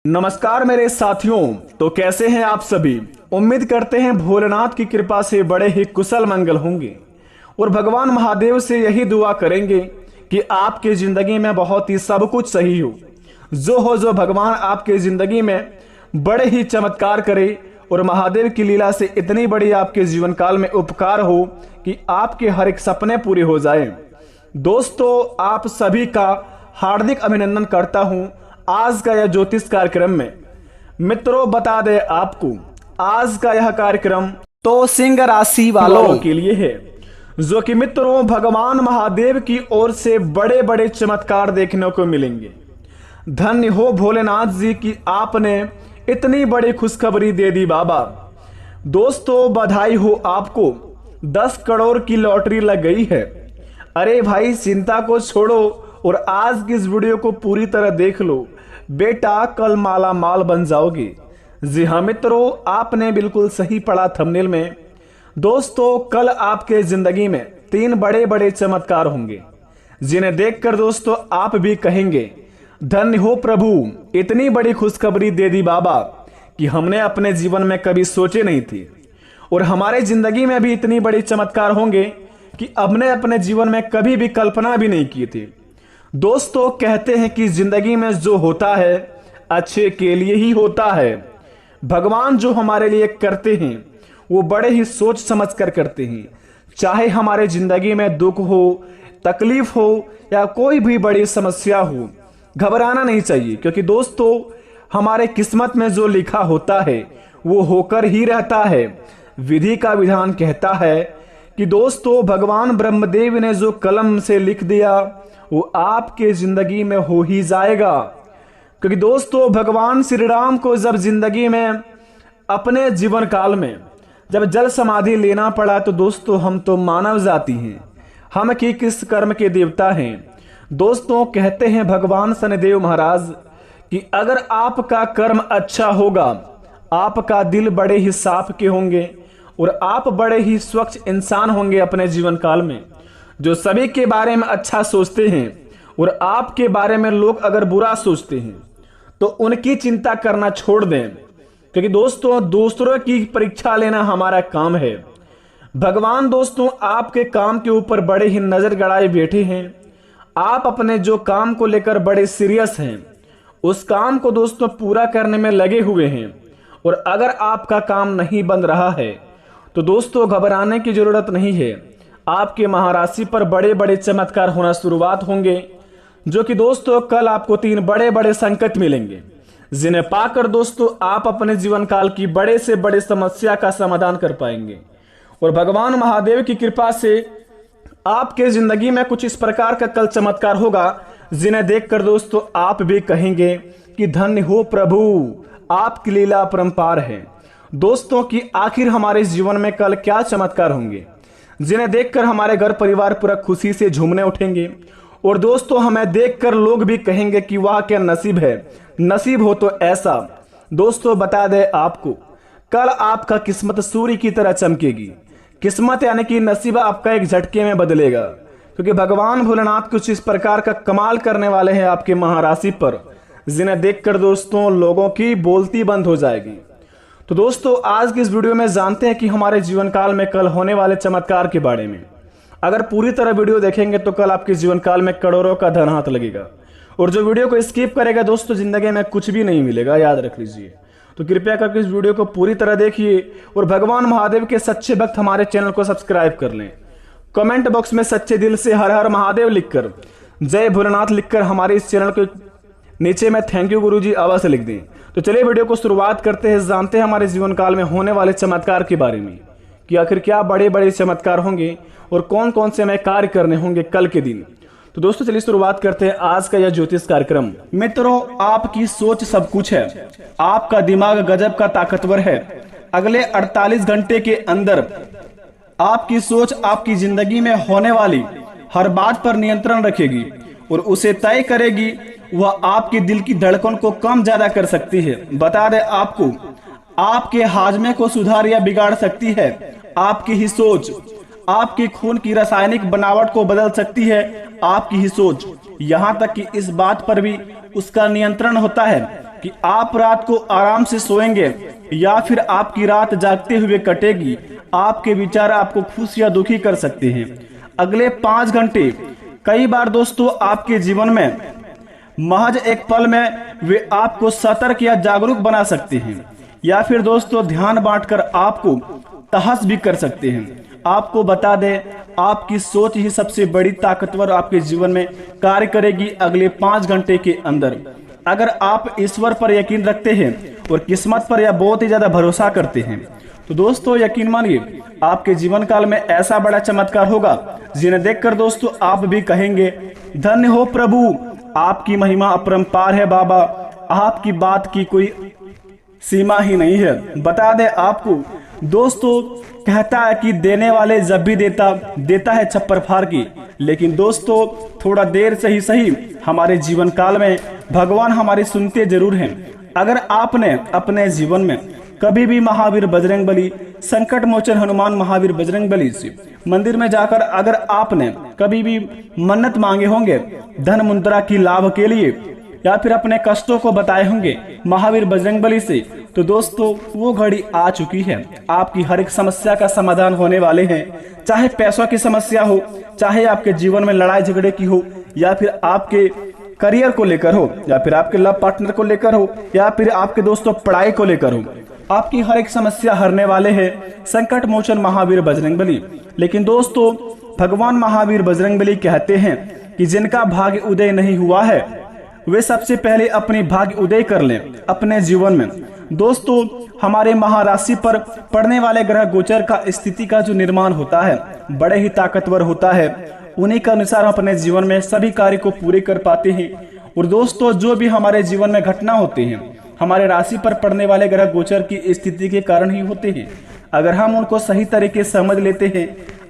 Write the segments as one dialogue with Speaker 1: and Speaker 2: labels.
Speaker 1: नमस्कार मेरे साथियों। तो कैसे हैं आप सभी। उम्मीद करते हैं भोलेनाथ की कृपा से बड़े ही कुशल मंगल होंगे और भगवान महादेव से यही दुआ करेंगे कि आपकी जिंदगी में बहुत ही सब कुछ सही हो। जो भगवान आपके जिंदगी में बड़े ही चमत्कार करे और महादेव की लीला से इतनी बड़ी आपके जीवन काल में उपकार हो कि आपके हर एक सपने पूरे हो जाए। दोस्तों, आप सभी का हार्दिक अभिनंदन करता हूं आज का यह ज्योतिष कार्यक्रम में। मित्रों, बता दें आपको, आज का यह कार्यक्रम तो सिंह राशि वालों के लिए है, जो कि मित्रों भगवान महादेव की ओर से बड़े बड़े चमत्कार देखने को मिलेंगे। धन्य हो भोलेनाथ जी की आपने इतनी बड़ी खुशखबरी दे दी बाबा। दोस्तों, बधाई हो आपको, 10 करोड़ की लॉटरी लग गई है। अरे भाई, चिंता को छोड़ो और आज की इस वीडियो को पूरी तरह देख लो बेटा, कल माला माल बन जाओगे। जी हाँ मित्रों, आपने बिल्कुल सही पढ़ा थंबनेल में। दोस्तों, कल आपके जिंदगी में 3 बड़े बड़े चमत्कार होंगे, जिन्हें देखकर दोस्तों आप भी कहेंगे धन्य हो प्रभु, इतनी बड़ी खुशखबरी दे दी बाबा कि हमने अपने जीवन में कभी सोचे नहीं थी। और हमारे जिंदगी में भी इतनी बड़ी चमत्कार होंगे कि हमने अपने जीवन में कभी भी कल्पना भी नहीं की थी। दोस्तों, कहते हैं कि जिंदगी में जो होता है अच्छे के लिए ही होता है। भगवान जो हमारे लिए करते हैं वो बड़े ही सोच समझ कर करते हैं। चाहे हमारे जिंदगी में दुख हो, तकलीफ हो या कोई भी बड़ी समस्या हो, घबराना नहीं चाहिए, क्योंकि दोस्तों हमारे किस्मत में जो लिखा होता है वो होकर ही रहता है। विधि का विधान कहता है कि दोस्तों भगवान ब्रह्मदेव ने जो कलम से लिख दिया वो आपके जिंदगी में हो ही जाएगा। क्योंकि दोस्तों भगवान श्री राम को जब जिंदगी में अपने जीवन काल में जब जल समाधि लेना पड़ा तो दोस्तों हम तो मानव जाति हैं, हम की किस कर्म के देवता हैं। दोस्तों, कहते हैं भगवान शनिदेव महाराज कि अगर आपका कर्म अच्छा होगा, आपका दिल बड़े ही साफ के होंगे और आप बड़े ही स्वच्छ इंसान होंगे अपने जीवन काल में, जो सभी के बारे में अच्छा सोचते हैं, और आपके बारे में लोग अगर बुरा सोचते हैं तो उनकी चिंता करना छोड़ दें। क्योंकि दोस्तों दूसरों की परीक्षा लेना हमारा काम है। भगवान दोस्तों आपके काम के ऊपर बड़े ही नजर गड़ाए बैठे हैं। आप अपने जो काम को लेकर बड़े सीरियस हैं, उस काम को दोस्तों पूरा करने में लगे हुए हैं। और अगर आपका काम नहीं बन रहा है तो दोस्तों घबराने की जरूरत नहीं है। आपके महाराशि पर बड़े बड़े चमत्कार होना शुरुआत होंगे, जो कि दोस्तों कल आपको 3 बड़े बड़े संकट मिलेंगे, जिन्हें पाकर दोस्तों आप अपने जीवन काल की बड़े से बड़े समस्या का समाधान कर पाएंगे। और भगवान महादेव की कृपा से आपके जिंदगी में कुछ इस प्रकार का कल चमत्कार होगा, जिन्हें देखकर दोस्तों आप भी कहेंगे कि धन्य हो प्रभु, आपकी लीला अपरंपार है। दोस्तों कि आखिर हमारे जीवन में कल क्या चमत्कार होंगे, जिन्हें देखकर हमारे घर परिवार पूरा खुशी से झूमने उठेंगे। और दोस्तों हमें देखकर लोग भी कहेंगे कि वाह क्या नसीब है, नसीब हो तो ऐसा। दोस्तों बता दें आपको, कल आपका किस्मत सूर्य की तरह चमकेगी। किस्मत यानी कि नसीब आपका एक झटके में बदलेगा, क्योंकि भगवान भोलेनाथ कुछ इस प्रकार का कमाल करने वाले हैं आपके महाराशि पर, जिन्हें देखकर दोस्तों लोगों की बोलती बंद हो जाएगी। तो दोस्तों आज की इस वीडियो में जानते हैं कि हमारे जीवन काल में कल होने वाले चमत्कार के बारे में। अगर पूरी तरह वीडियो देखेंगे तो कल आपके जीवन काल में करोड़ों का धन हाथ लगेगा, और जो वीडियो को स्किप करेगा दोस्तों जिंदगी में कुछ भी नहीं मिलेगा, याद रख लीजिए। तो कृपया करके इस वीडियो को पूरी तरह देखिए और भगवान महादेव के सच्चे भक्त हमारे चैनल को सब्सक्राइब कर लें। कमेंट बॉक्स में सच्चे दिल से हर हर महादेव लिखकर, जय भोलेनाथ लिखकर हमारे इस चैनल के नीचे में थैंक यू गुरुजी अवश्य लिख दें। तो चलिए वीडियो को शुरुआत करते हैं, जानते हैं हमारे जीवन काल में होने वाले चमत्कार के बारे में कि आखिर क्या बड़े बड़े चमत्कार होंगे और कौन कौन से हमें कार्य करने होंगे कल के दिन। तो दोस्तों चलिए शुरुआत करते हैं आज का यह ज्योतिष कार्यक्रम। मित्रों, आपकी सोच सब कुछ है, आपका दिमाग गजब का ताकतवर है। अगले 48 घंटे के अंदर आपकी सोच आपकी जिंदगी में होने वाली हर बात पर नियंत्रण रखेगी और उसे तय करेगी। वह आपके दिल की धड़कन को कम ज्यादा कर सकती है। बता दें आपको, आपके हाजमे को सुधार या बिगाड़ सकती है। आपकी ही सोच आपके खून की रासायनिक बनावट को बदल सकती है। आपकी ही सोच, यहाँ तक कि इस बात पर भी उसका नियंत्रण होता है कि आप रात को आराम से सोएंगे या फिर आपकी रात जागते हुए कटेगी। आपके विचार आपको खुश या दुखी कर सकते हैं। अगले 5 घंटे कई बार दोस्तों आपके जीवन में महज एक पल में वे आपको सतर्क या जागरूक बना सकते हैं, या फिर दोस्तों ध्यान बांटकर आपको तहस भी कर सकते हैं। आपको बता दें, आपकी सोच ही सबसे बड़ी ताकतवर आपके जीवन में कार्य करेगी अगले 5 घंटे के अंदर। अगर आप ईश्वर पर यकीन रखते हैं और किस्मत पर या बहुत ही ज्यादा भरोसा करते हैं तो दोस्तों यकीन मानिए आपके जीवन काल में ऐसा बड़ा चमत्कार होगा जिन्हें देखकर दोस्तों आप भी कहेंगे, धन्य हो प्रभु, आपकी महिमा अपरंपार है बाबा, आपकी बात की कोई सीमा ही नहीं है। बता दे आपको दोस्तों, कहता है कि देने वाले जब भी देता है छप्पर फाड़ की, लेकिन दोस्तों थोड़ा देर से ही सही हमारे जीवन काल में भगवान हमारी सुनते जरूर हैं। अगर आपने अपने जीवन में कभी भी महावीर बजरंगबली, संकट मोचन हनुमान महावीर बजरंगबली से मंदिर में जाकर अगर आपने कभी भी मन्नत मांगे होंगे धन मुद्रा की लाभ के लिए, या फिर अपने कष्टों को बताए होंगे महावीर बजरंगबली से, तो दोस्तों वो घड़ी आ चुकी है। आपकी हर एक समस्या का समाधान होने वाले हैं। चाहे पैसों की समस्या हो, चाहे आपके जीवन में लड़ाई झगड़े की हो, या फिर आपके करियर को लेकर हो, या फिर आपके लव पार्टनर को लेकर हो, या फिर आपके दोस्तों पढ़ाई को लेकर हो, आपकी हर एक समस्या हरने वाले हैं संकट मोचन महावीर बजरंगबली। लेकिन दोस्तों भगवान महावीर बजरंगबली कहते हैं कि जिनका भाग्य उदय नहीं हुआ है वे सबसे पहले अपनी भाग्य उदय कर लें अपने जीवन में। दोस्तों हमारे महाराशि पर पड़ने वाले ग्रह गोचर का स्थिति का जो निर्माण होता है बड़े ही ताकतवर होता है। उन्हीं के अनुसार हम अपने जीवन में सभी कार्य को पूरे कर पाते हैं। और दोस्तों जो भी हमारे जीवन में घटना होते हैं हमारे राशि पर पड़ने वाले ग्रह गोचर की स्थिति के कारण ही होते हैं। अगर हम उनको सही तरीके से समझ लेते हैं,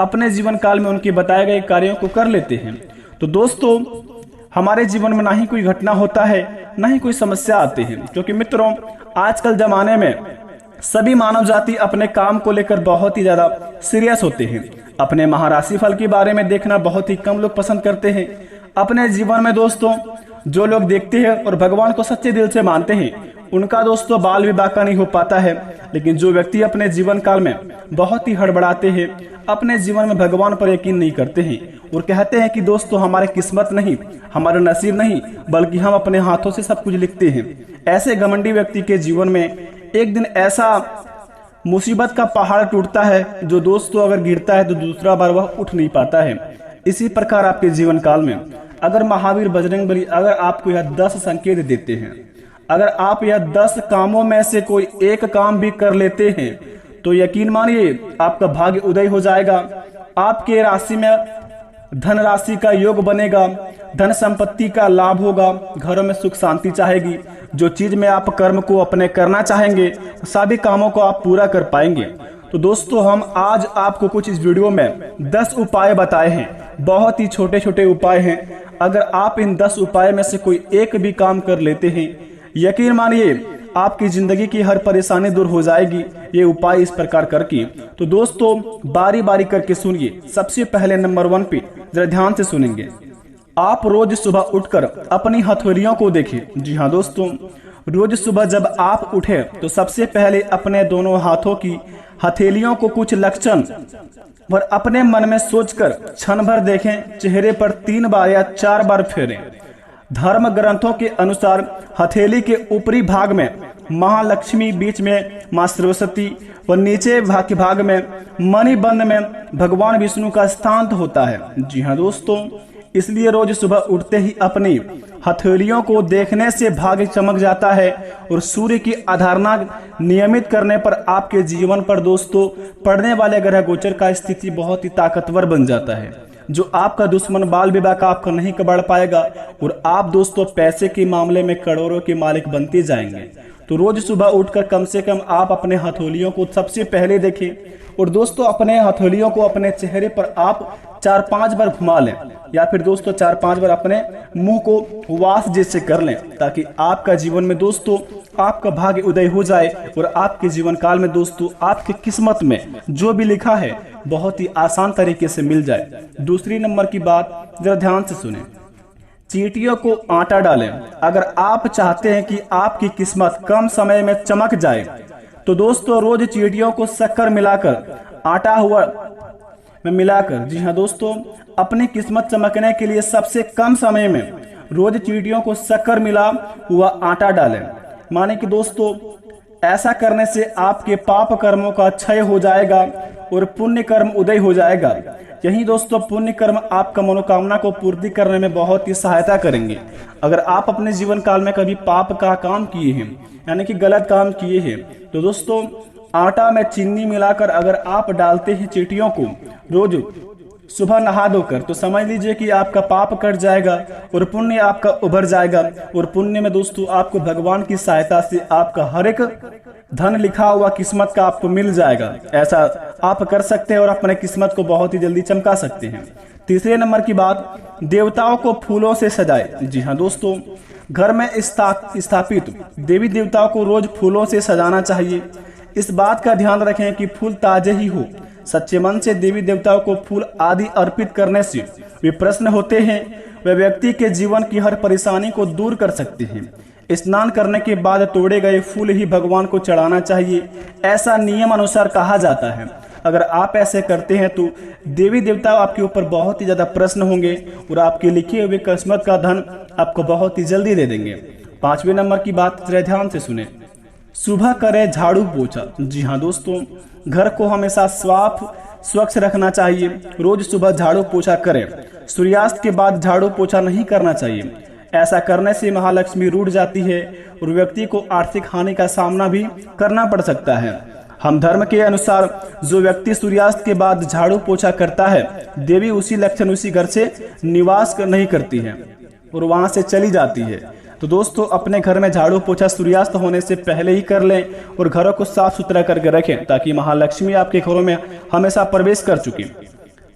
Speaker 1: अपने जीवन काल में उनके बताए गए कार्यों को कर लेते हैं, तो दोस्तों हमारे जीवन में ना ही कोई घटना होता है ना ही कोई समस्या आती है। क्योंकि मित्रों आजकल जमाने में सभी मानव जाति अपने काम को लेकर बहुत ही ज्यादा सीरियस होते हैं। अपने महाराशि फल के बारे में देखना बहुत ही कम लोग पसंद करते हैं। अपने जीवन में दोस्तों जो लोग देखते हैं और भगवान को सच्चे दिल से मानते हैं उनका दोस्तों बाल विवाह का नहीं हो पाता है। लेकिन जो व्यक्ति अपने जीवन काल में बहुत ही हड़बड़ाते हैं, अपने जीवन में भगवान पर यकीन नहीं करते हैं और कहते हैं कि दोस्तों हमारे किस्मत नहीं, हमारा नसीब नहीं, बल्कि हम अपने हाथों से सब कुछ लिखते हैं, ऐसे घमंडी व्यक्ति के जीवन में एक दिन ऐसा मुसीबत का पहाड़ टूटता है जो दोस्तों अगर गिरता है तो दूसरा बार वह उठ नहीं पाता है। इसी प्रकार आपके जीवन काल में अगर महावीर बजरंगबली अगर आपको यह 10 संकेत देते हैं, अगर आप यह 10 कामों में से कोई एक काम भी कर लेते हैं तो यकीन मानिए आपका भाग्य उदय हो जाएगा। आपके राशि में धन राशि का योग बनेगा, धन संपत्ति का लाभ होगा, घरों में सुख शांति चाहेगी। जो चीज में आप कर्म को अपने करना चाहेंगे सभी कामों को आप पूरा कर पाएंगे। तो दोस्तों हम आज आपको कुछ इस वीडियो में 10 उपाय बताए हैं, बहुत ही छोटे छोटे उपाय हैं। अगर आप इन 10 उपाय में से कोई एक भी काम कर लेते हैं, यकीन मानिए आपकी जिंदगी की हर परेशानी दूर हो जाएगी ये उपाय इस प्रकार करके। तो दोस्तों बारी बारी करके सुनिए। सबसे पहले नंबर 1 पे जरा ध्यान से सुनेंगे। आप रोज सुबह उठकर अपनी हथेलियों को देखें। जी हाँ दोस्तों, रोज सुबह जब आप उठे तो सबसे पहले अपने दोनों हाथों की हथेलियों को कुछ लक्षण और अपने मन में सोचकर क्षण भर देखें, चेहरे पर 3 बार या 4 बार फेरें। धर्म ग्रंथों के अनुसार हथेली के ऊपरी भाग में महालक्ष्मी, बीच में मां सरस्वती और नीचे भाग में मणिबंध में भगवान विष्णु का स्थान होता है। जी हाँ दोस्तों, इसलिए रोज सुबह उठते ही अपनी हथेलियों को देखने से भाग्य चमक जाता है और सूर्य की आराधना नियमित करने पर आपके जीवन पर दोस्तों पड़ने वाले ग्रह गोचर का स्थिति बहुत ही ताकतवर बन जाता है। जो आपका दुश्मन बाल विवाह का आपका नहीं कबाड़ पाएगा और आप दोस्तों पैसे के मामले में करोड़ों के मालिक बनते जाएंगे। तो रोज सुबह उठकर कम से कम आप अपने हथेलियों को सबसे पहले देखें और दोस्तों अपने हथेलियों को अपने चेहरे पर आप 4-5 बार घुमा लें, या फिर दोस्तों 4-5 बार अपने मुंह को वास जैसे कर लें, ताकि आपका जीवन में दोस्तों आपका भाग्य उदय हो जाए और आपके जीवन काल में दोस्तों आपकी किस्मत में जो भी लिखा है बहुत ही आसान तरीके से मिल जाए। दूसरी नंबर की बात जरा ध्यान से सुने। चींटियों को आटा डालें। अगर आप चाहते हैं कि आपकी किस्मत कम समय में चमक जाए तो दोस्तों रोज चींटियों को शक्कर मिलाकर आटा हुआ में मिलाकर, जी हाँ दोस्तों, अपनी किस्मत चमकने के लिए सबसे कम समय में रोज चींटियों को शक्कर मिला हुआ आटा डालें। माने कि दोस्तों ऐसा करने से आपके पाप कर्मों का क्षय हो जाएगा और पुण्य कर्म उदय हो जाएगा। यही दोस्तों पुण्य कर्म आपका मनोकामना को पूर्ति करने में बहुत ही सहायता करेंगे। अगर आप अपने जीवन काल में कभी पाप का काम किए हैं यानी कि गलत काम किए हैं तो दोस्तों आटा में चीनी मिलाकर अगर आप डालते हैं चींटियों को रोज सुबह नहा धोकर, तो समझ लीजिए कि आपका पाप कट जाएगा और पुण्य आपका उभर जाएगा। और पुण्य में दोस्तों आपको भगवान की सहायता से आपका हर एक धन लिखा हुआ किस्मत का आपको मिल जाएगा। ऐसा आप कर सकते हैं और अपने किस्मत को बहुत ही जल्दी चमका सकते हैं। तीसरे नंबर की बात, देवताओं को फूलों से सजाए। जी हाँ दोस्तों, घर में स्थापित देवी देवताओं को रोज फूलों से सजाना चाहिए। इस बात का ध्यान रखें कि फूल ताजे ही हो। सच्चे मन से देवी देवताओं को फूल आदि अर्पित करने से वे प्रसन्न होते हैं। वे व्यक्ति के जीवन की हर परेशानी को दूर कर सकते हैं। स्नान करने के बाद तोड़े गए फूल ही भगवान को चढ़ाना चाहिए, ऐसा नियम अनुसार कहा जाता है। अगर आप ऐसे करते हैं तो देवी देवता आपके ऊपर बहुत ही ज्यादा प्रसन्न होंगे और आपके लिखे हुए किस्मत का धन आपको बहुत ही जल्दी दे देंगे। पांचवें नंबर की बात जरा ध्यान से सुने, सुबह करें झाड़ू पोछा। जी हाँ दोस्तों, घर को हमेशा स्वच्छ रखना चाहिए। रोज सुबह झाड़ू पोछा करें। सूर्यास्त के बाद झाड़ू पोछा नहीं करना चाहिए। ऐसा करने से महालक्ष्मी रूठ जाती है और व्यक्ति को आर्थिक हानि का सामना भी करना पड़ सकता है। हम धर्म के अनुसार जो व्यक्ति सूर्यास्त के बाद झाड़ू पोछा करता है, देवी उसी लक्षण उसी घर से निवास नहीं करती है और वहां से चली जाती है। तो दोस्तों अपने घर में झाड़ू पोछा सूर्यास्त होने से पहले ही कर लें और घरों को साफ सुथरा करके रखें ताकि महालक्ष्मी आपके घरों में हमेशा प्रवेश कर चुकी।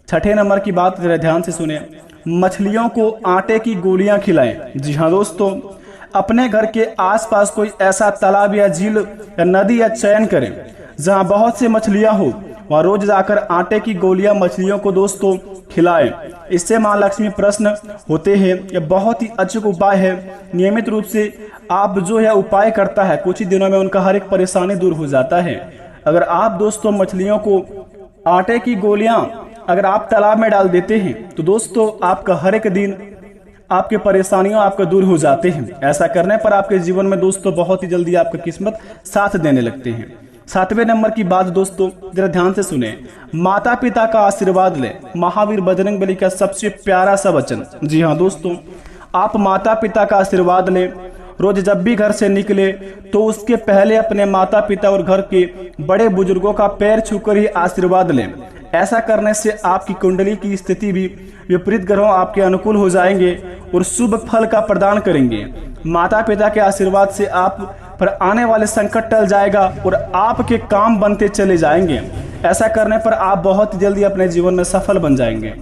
Speaker 1: छठे नंबर की बात जरा ध्यान से सुने, मछलियों को आटे की गोलियां खिलाएं। जी हाँ दोस्तों, अपने घर के आसपास कोई ऐसा तालाब या झील या नदी या चयन करें जहां बहुत सी मछलियां हो। वहां रोज जाकर आटे की गोलियां मछलियों को दोस्तों खिलाएं। इससे मां लक्ष्मी प्रसन्न होते हैं। यह बहुत ही अचूक उपाय है। नियमित रूप से आप जो यह उपाय करता है कुछ ही दिनों में उनका हर एक परेशानी दूर हो जाता है। अगर आप दोस्तों मछलियों को आटे की गोलियां अगर आप तालाब में डाल देते हैं तो दोस्तों आपका हर एक दिन आपके परेशानियां आपको दूर हो जाते हैं। ऐसा करने पर आपके जीवन में दोस्तों बहुत ही जल्दी आपका किस्मत साथ देने लगते हैं। सातवें नंबर की बात दोस्तों जरा ध्यान से सुने, माता पिता का आशीर्वाद लें। महावीर बजरंगबली का सबसे प्यारा सा वचन। जी हाँ दोस्तों, आप माता पिता का आशीर्वाद लें। रोज जब भी घर से निकले तो उसके पहले अपने माता पिता और घर के बड़े बुजुर्गों का पैर छूकर ही आशीर्वाद लें। ऐसा करने से आपकी कुंडली की स्थिति भी विपरीत ग्रहों आपके अनुकूल हो जाएंगे और शुभ फल का प्रदान करेंगे। माता पिता के आशीर्वाद से आप पर आने वाले संकट टल जाएगा और आपके काम बनते चले जाएंगे। ऐसा करने पर आप बहुत जल्दी अपने जीवन में सफल बन जाएंगे।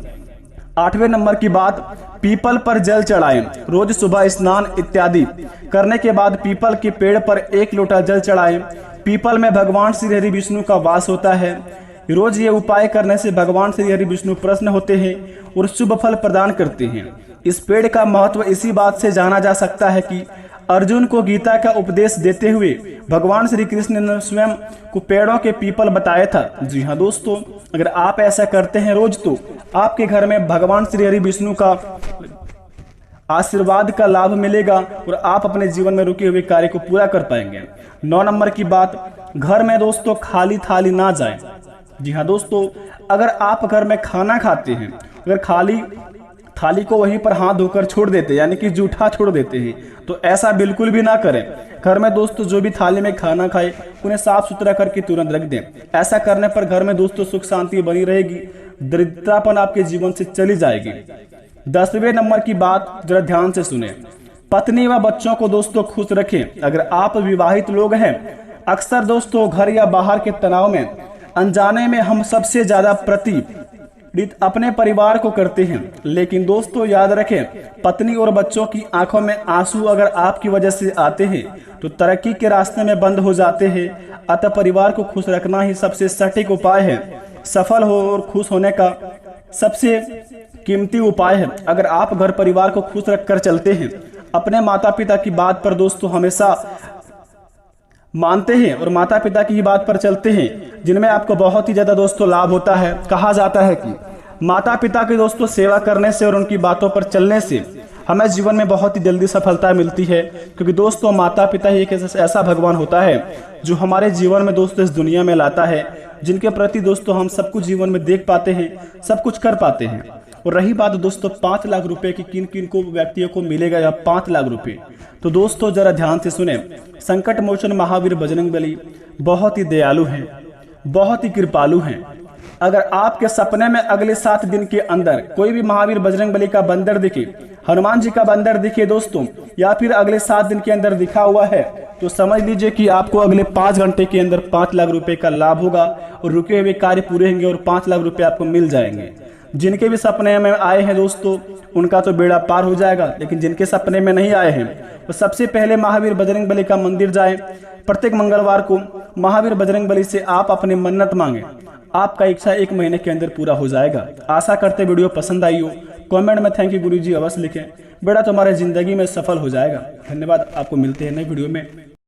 Speaker 1: आठवें नंबर की बात, पीपल पर जल चढ़ाएं। रोज सुबह स्नान इत्यादि करने के बाद पीपल के पेड़ पर 1 लोटा जल चढ़ाएं। पीपल में भगवान श्री हरि विष्णु का वास होता है। रोज ये उपाय करने से भगवान श्री हरि विष्णु प्रसन्न होते हैं और शुभ फल प्रदान करते हैं। इस पेड़ का महत्व इसी बात से जाना जा सकता है कि अर्जुन को गीता का उपदेश देते हुए भगवान श्री कृष्ण ने स्वयं को पेड़ों के पीपल बताया था। जी हाँ दोस्तों, अगर आप ऐसा करते हैं रोज तो आपके घर में भगवान श्री हरि विष्णु का आशीर्वाद का लाभ मिलेगा और आप अपने जीवन में रुके हुए कार्य को पूरा कर पाएंगे। 9 नंबर की बात, घर में दोस्तों खाली थाली ना जाए। जी हाँ दोस्तों, अगर आप घर में खाना खाते हैं, अगर खाली थाली को वहीं पर हाथ धोकर छोड़ देते हैं यानी कि जूठा छोड़ देते हैं, तो ऐसा बिल्कुल भी ना करें। घर में दोस्तों जो भी थाली में खाना खाए उन्हें साफ सुथरा करके तुरंत रख दें। ऐसा करने पर घर में दोस्तों सुख शांति बनी रहेगी, दरिद्रतापन आपके जीवन से चली जाएगी। 10वें नंबर की बात जरा ध्यान से सुने, पत्नी व बच्चों को दोस्तों खुश रखें। अगर आप विवाहित लोग हैं, अक्सर दोस्तों घर या बाहर के तनाव में अनजाने में हम सबसे ज्यादा प्रतिनिधित्व अपने परिवार को करते हैं। लेकिन दोस्तों याद रखें, पत्नी और बच्चों की आंखों में आंसू अगर आपकी वजह से आते हैं तो तरक्की के रास्ते में बंद हो जाते हैं। अतः परिवार को खुश रखना ही सबसे सटीक उपाय है। सफल हो और खुश होने का सबसे कीमती उपाय है। अगर आप घर परिवार को खुश रखकर चलते हैं, अपने माता पिता की बात पर दोस्तों हमेशा मानते हैं और माता पिता की ही बात पर चलते हैं, जिनमें आपको बहुत ही ज्यादा दोस्तों लाभ होता है। कहा जाता है कि माता पिता की दोस्तों सेवा करने से और उनकी बातों पर चलने से हमें जीवन में बहुत ही जल्दी सफलता मिलती है, क्योंकि दोस्तों माता पिता ही एक ऐसा भगवान होता है जो हमारे जीवन में दोस्तों इस दुनिया में लाता है, जिनके प्रति दोस्तों हम सब कुछ जीवन में देख पाते हैं, सब कुछ कर पाते हैं। और रही बात दोस्तों 5 लाख रुपए की, किन किन को व्यक्तियों को मिलेगा यह 5 लाख रुपए, तो दोस्तों जरा ध्यान से सुने। संकट मोचन महावीर बजरंगबली बहुत ही दयालु हैं, बहुत ही कृपालु हैं। अगर आपके सपने में अगले 7 दिन के अंदर कोई भी महावीर बजरंगबली का बंदर दिखे, हनुमान जी का बंदर दिखे दोस्तों, या फिर अगले 7 दिन के अंदर दिखा हुआ है, तो समझ लीजिए कि आपको अगले 5 घंटे के अंदर 5 लाख रुपए का लाभ होगा और रुके हुए कार्य पूरे होंगे और 5 लाख रुपए आपको मिल जाएंगे। जिनके भी सपने में आए हैं दोस्तों, उनका तो बेड़ा पार हो जाएगा, लेकिन जिनके सपने में नहीं आए हैं तो सबसे पहले महावीर बजरंगबली का मंदिर जाएं। प्रत्येक मंगलवार को महावीर बजरंगबली से आप अपनी मन्नत मांगे, आपका इच्छा 1 महीने के अंदर पूरा हो जाएगा। आशा करते वीडियो पसंद आई हो, कमेंट में थैंक यू गुरुजी अवश्य लिखें, बेड़ा तुम्हारे जिंदगी में सफल हो जाएगा। धन्यवाद, आपको मिलते हैं नए वीडियो में।